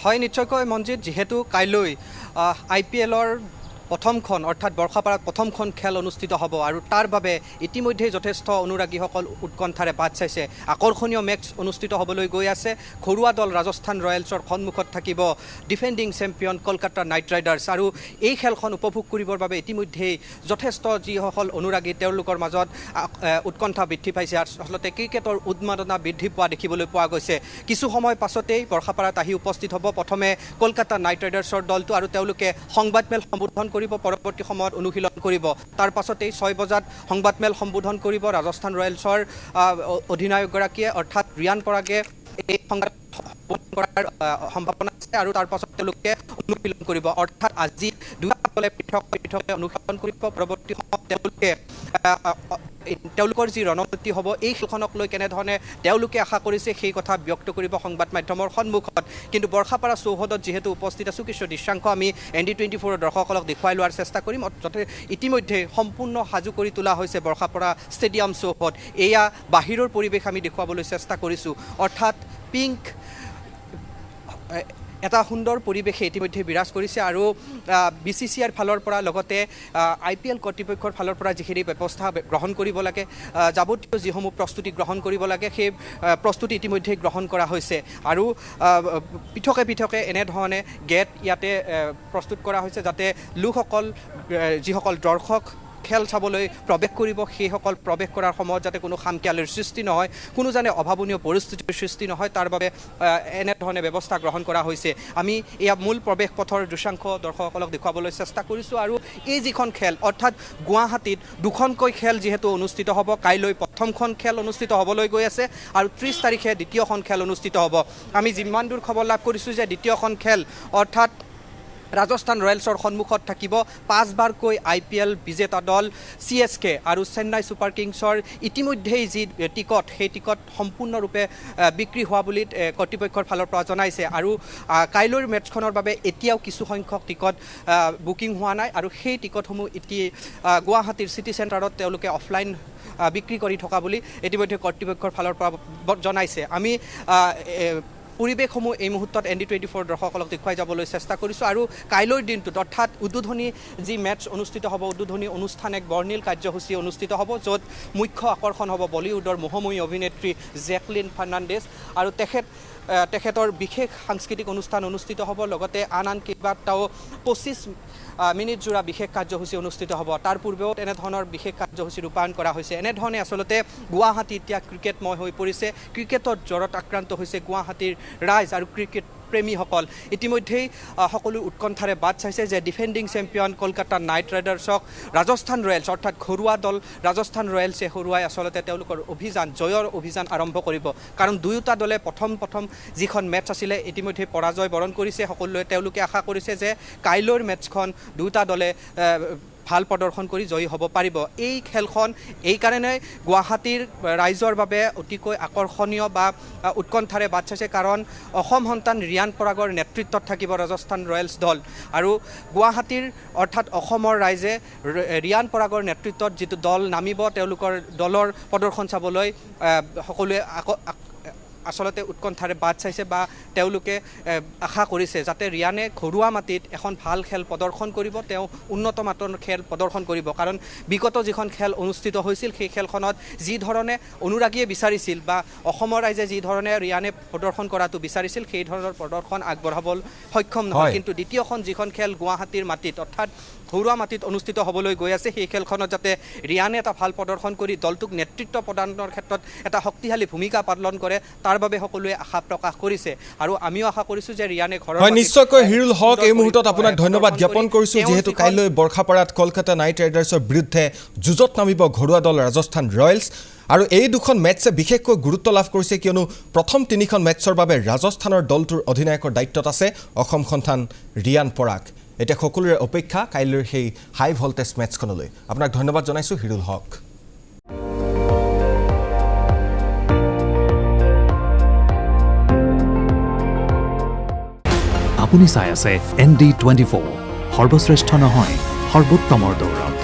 হয় নিশ্চয়কৈ মনজিৎ, যেহেতু কাইলৈ IPLৰ প্ৰথমখন অৰ্থাৎ বৰ্ষাপাৰাত প্ৰথমখন খেল অনুষ্ঠিত হ'ব আৰু তাৰ বাবে ইতিমধ্যে যথেষ্ট অনুৰাগীসকল উৎকণ্ঠাৰে বাট চাইছে। আকৰ্ষণীয় মেচ অনুষ্ঠিত হ'বলৈ গৈ আছে। ঘৰুৱা দল ৰাজস্থান ৰয়েলছৰ সন্মুখত থাকিব defending champion Kolkata night riders আৰু এই খেলখন উপভোগ কৰিবৰ বাবে ইতিমধ্যেই যথেষ্ট যিসকল অনুৰাগী তেওঁলোকৰ মাজত উৎকণ্ঠা বৃদ্ধি পাইছে। আচলতে ক্ৰিকেটৰ উন্মাদনা বৃদ্ধি পোৱা দেখিবলৈ পোৱা গৈছে। কিছু সময় পাছতেই বৰ্ষাপাৰাত আহি উপস্থিত হ'ব প্ৰথমে কলকাতা নাইট ৰাইডাৰ্ছৰ দলটো আৰু তেওঁলোকে সংবাদমেল সম্বোধন কৰিব, পৰৱৰ্তী সময়ত অনুশীলন কৰিব। তাৰ পাছতেই 6 বজাত সংবাদমেল সম্বোধন কৰিব ৰাজস্থান ৰয়েলছৰ অধিনায়কগৰাকীয়ে অৰ্থাৎ ৰিয়ান পৰাগে। এই সংবাদ কৰাৰ সম্ভাৱনা আছে আৰু তাৰ পাছত তেওঁলোকে অনুশীলন কৰিব। অৰ্থাৎ আজি দুটা দলে পৃথকে অনুশীলন কৰিব। পৰৱৰ্তী সময়ত তেওঁলোকৰ যি ৰণনীতি হ'ব এই খেলখনক লৈ কেনেধৰণে তেওঁলোকে আশা কৰিছে সেই কথা ব্যক্ত কৰিব সংবাদ মাধ্যমৰ সন্মুখত। কিন্তু বৰ্ষাপাৰা চৌহদত যিহেতু উপস্থিত আছোঁ, কিছু দৃশ্যাংশ আমি ND24ৰ দৰ্শকসকলক দেখুৱাই লোৱাৰ চেষ্টা কৰিম। যাতে ইতিমধ্যে সম্পূৰ্ণ সাজু কৰি তোলা হৈছে বৰ্ষাপাৰা ষ্টেডিয়াম চৌহদ। এয়া বাহিৰৰ পৰিৱেশ আমি দেখুৱাবলৈ চেষ্টা কৰিছোঁ। অৰ্থাৎ পিংক এটা সুন্দৰ পৰিৱেশে ইতিমধ্যে বিৰাজ কৰিছে আৰু BCCIৰ ফালৰ পৰা লগতে IPL কৰ্তৃপক্ষৰ ফালৰ পৰা যিখিনি ব্যৱস্থা গ্ৰহণ কৰিব লাগে, যাৱতীয় যিসমূহ প্ৰস্তুতি গ্ৰহণ কৰিব লাগে সেই প্ৰস্তুতি ইতিমধ্যে গ্ৰহণ কৰা হৈছে আৰু পৃথকে এনেধৰণে গেট ইয়াতে প্ৰস্তুত কৰা হৈছে যাতে লোকসকল যিসকল দৰ্শক খেল চাবলৈ প্ৰৱেশ কৰিব সেইসকল প্ৰৱেশ কৰাৰ সময়ত যাতে কোনো খামখেয়ালিৰ সৃষ্টি নহয়, কোনো জানে অভাৱনীয় পৰিস্থিতিৰ সৃষ্টি নহয়, তাৰ বাবে এনেধৰণে ব্যৱস্থা গ্ৰহণ কৰা হৈছে। আমি এয়া মূল প্ৰৱেশ পথৰ দৃশ্যাংশ দৰ্শকসকলক দেখুৱাবলৈ চেষ্টা কৰিছোঁ আৰু এই যিখন খেল অৰ্থাৎ গুৱাহাটীত দুখনকৈ খেল যিহেতু অনুষ্ঠিত হ'ব, কাইলৈ প্ৰথমখন খেল অনুষ্ঠিত হ'বলৈ গৈ আছে আৰু 30 তাৰিখে দ্বিতীয়খন খেল অনুষ্ঠিত হ'ব। আমি যিমান দূৰ খবৰ লাভ কৰিছোঁ যে দ্বিতীয়খন খেল অৰ্থাৎ ৰাজস্থান ৰয়েলছৰ সন্মুখত থাকিব 5 বাৰকৈ IPL বিজেতা দল CSK আৰু চেন্নাই ছুপাৰ কিংছৰ ইতিমধ্যেই যি টিকট সেই টিকট সম্পূৰ্ণৰূপে বিক্ৰী হোৱা বুলি কৰ্তৃপক্ষৰ ফালৰ পৰা জনাইছে আৰু কাইলৈৰ মেটছখনৰ বাবে এতিয়াও কিছু সংখ্যক টিকট বুকিং হোৱা নাই আৰু সেই টিকটসমূহ গুৱাহাটীৰ চিটি চেণ্টাৰত তেওঁলোকে অফলাইন বিক্ৰী কৰি থকা বুলি ইতিমধ্যে কৰ্তৃপক্ষৰ ফালৰ পৰা জনাইছে। আমি পৰিৱেশসমূহ এই মুহূৰ্তত ND24 দৰ্শকসকলক দেখুৱাই যাবলৈ চেষ্টা কৰিছোঁ আৰু কাইলৈৰ দিনটোত অৰ্থাৎ উদ্বোধনী যি মেটছ অনুষ্ঠিত হ'ব, উদ্বোধনী অনুষ্ঠান এক বৰ্ণিল কাৰ্যসূচী অনুষ্ঠিত হ'ব, য'ত মুখ্য আকৰ্ষণ হ'ব বলিউডৰ মোহময়ী অভিনেত্ৰী জেকলিন ফাৰ্ণাণ্ডেজ আৰু তেখেতৰ বিশেষ সাংস্কৃতিক অনুষ্ঠান অনুষ্ঠিত হ'ব। লগতে আন কেইবাটাও 25 মিনিট জোৰা বিশেষ কাৰ্যসূচী অনুষ্ঠিত হ'ব। তাৰ পূৰ্বেও এনেধৰণৰ বিশেষ কাৰ্যসূচী ৰূপায়ণ কৰা হৈছে। এনেধৰণে আচলতে গুৱাহাটী এতিয়া ক্ৰিকেটময় হৈ পৰিছে। ক্ৰিকেটত জ্বৰত আক্ৰান্ত হৈছে গুৱাহাটীৰ ৰাইজ আৰু ক্ৰিকেট প্ৰেমীসকল। ইতিমধ্যেই সকলো উৎকণ্ঠাৰে বাট চাইছে যে ডিফেণ্ডিং চেম্পিয়ন কলকাতা নাইট ৰাইডাৰ্ছক ৰাজস্থান ৰয়েলছ অৰ্থাৎ ঘৰুৱা দল ৰাজস্থান ৰয়েলছে হৰুৱাই আচলতে তেওঁলোকৰ জয়ৰ অভিযান আৰম্ভ কৰিব। কাৰণ দুয়োটা দলে প্ৰথম যিখন মেটছ আছিলে ইতিমধ্যে পৰাজয় বৰণ কৰিছে। সকলোৱে তেওঁলোকে আশা কৰিছে যে কাইলৈৰ মেটছখন দুয়োটা দলে ভাল প্ৰদৰ্শন কৰি জয়ী হ'ব পাৰিব। এই খেলখন এইকাৰণে গুৱাহাটীৰ ৰাইজৰ বাবে অতিকৈ আকৰ্ষণীয় বা উৎকণ্ঠাৰে বাট চাইছে, কাৰণ অসম সন্তান ৰিয়ান পৰাগৰ নেতৃত্বত থাকিব ৰাজস্থান ৰয়েলছ দল আৰু গুৱাহাটীৰ অৰ্থাৎ অসমৰ ৰাইজে ৰিয়ান পৰাগৰ নেতৃত্বত যিটো দল নামিব তেওঁলোকৰ দলৰ প্ৰদৰ্শন চাবলৈ সকলোৱে আচলতে উৎকণ্ঠাৰে বাট চাইছে বা তেওঁলোকে আশা কৰিছে যাতে ৰিয়ানে ঘৰুৱা মাটিত এখন ভাল খেল প্ৰদৰ্শন কৰিব, তেওঁ উন্নত মানৰ খেল প্ৰদৰ্শন কৰিব। কাৰণ বিগত যিখন খেল অনুষ্ঠিত হৈছিল সেই খেলখনত যি ধৰণে অনুৰাগীয়ে বিচাৰিছিল বা অসমৰ ৰাইজে যি ধৰণে ৰিয়ানে প্ৰদৰ্শন কৰাটো বিচাৰিছিল সেই ধৰণৰ প্ৰদৰ্শন আগবঢ়াব সক্ষম নহয়। কিন্তু দ্বিতীয়খন যিখন খেল গুৱাহাটীৰ মাটিত অৰ্থাৎ ঘৰুৱা মাটিত অনুষ্ঠিত হ'বলৈ গৈ আছে সেই খেলখনত যাতে ৰিয়ানে এটা ভাল প্ৰদৰ্শন কৰি দলটোক নেতৃত্ব প্ৰদানৰ ক্ষেত্ৰত এটা শক্তিশালী ভূমিকা পালন কৰে, তাৰ বাবে সকলোৱে আশা প্ৰকাশ কৰিছে আৰু আমিও আশা কৰিছোঁ যে ৰিয়ানে ঘৰৰ নিশ্চয়কৈ হিৰুল হক এই মুহূৰ্তত আপোনাক ধন্যবাদ জ্ঞাপন কৰিছোঁ, যিহেতু কাইলৈ বৰ্ষাপাৰাত কলকাতা নাইট ৰাইডাৰ্ছৰ বিৰুদ্ধে যুঁজত নামিব ঘৰুৱা দল ৰাজস্থান ৰয়েলছ আৰু এই দুখন মেটছে বিশেষকৈ গুৰুত্ব লাভ কৰিছে কিয়নো প্ৰথম 3খন মেটছৰ বাবে ৰাজস্থানৰ দলটোৰ অধিনায়কৰ দায়িত্বত আছে অসম সন্তান ৰিয়ান পৰাগ। এতিয়া সকলোৰে অপেক্ষা কাইলৈৰ সেই হাই ভল্টেজ মেটছখনলৈ। আপোনাক ধন্যবাদ জনাইছোঁ হিৰুল হক। আপুনি চাই আছে ND24, সৰ্বশ্ৰেষ্ঠ নহয় সৰ্বোত্তমৰ দৌৰ।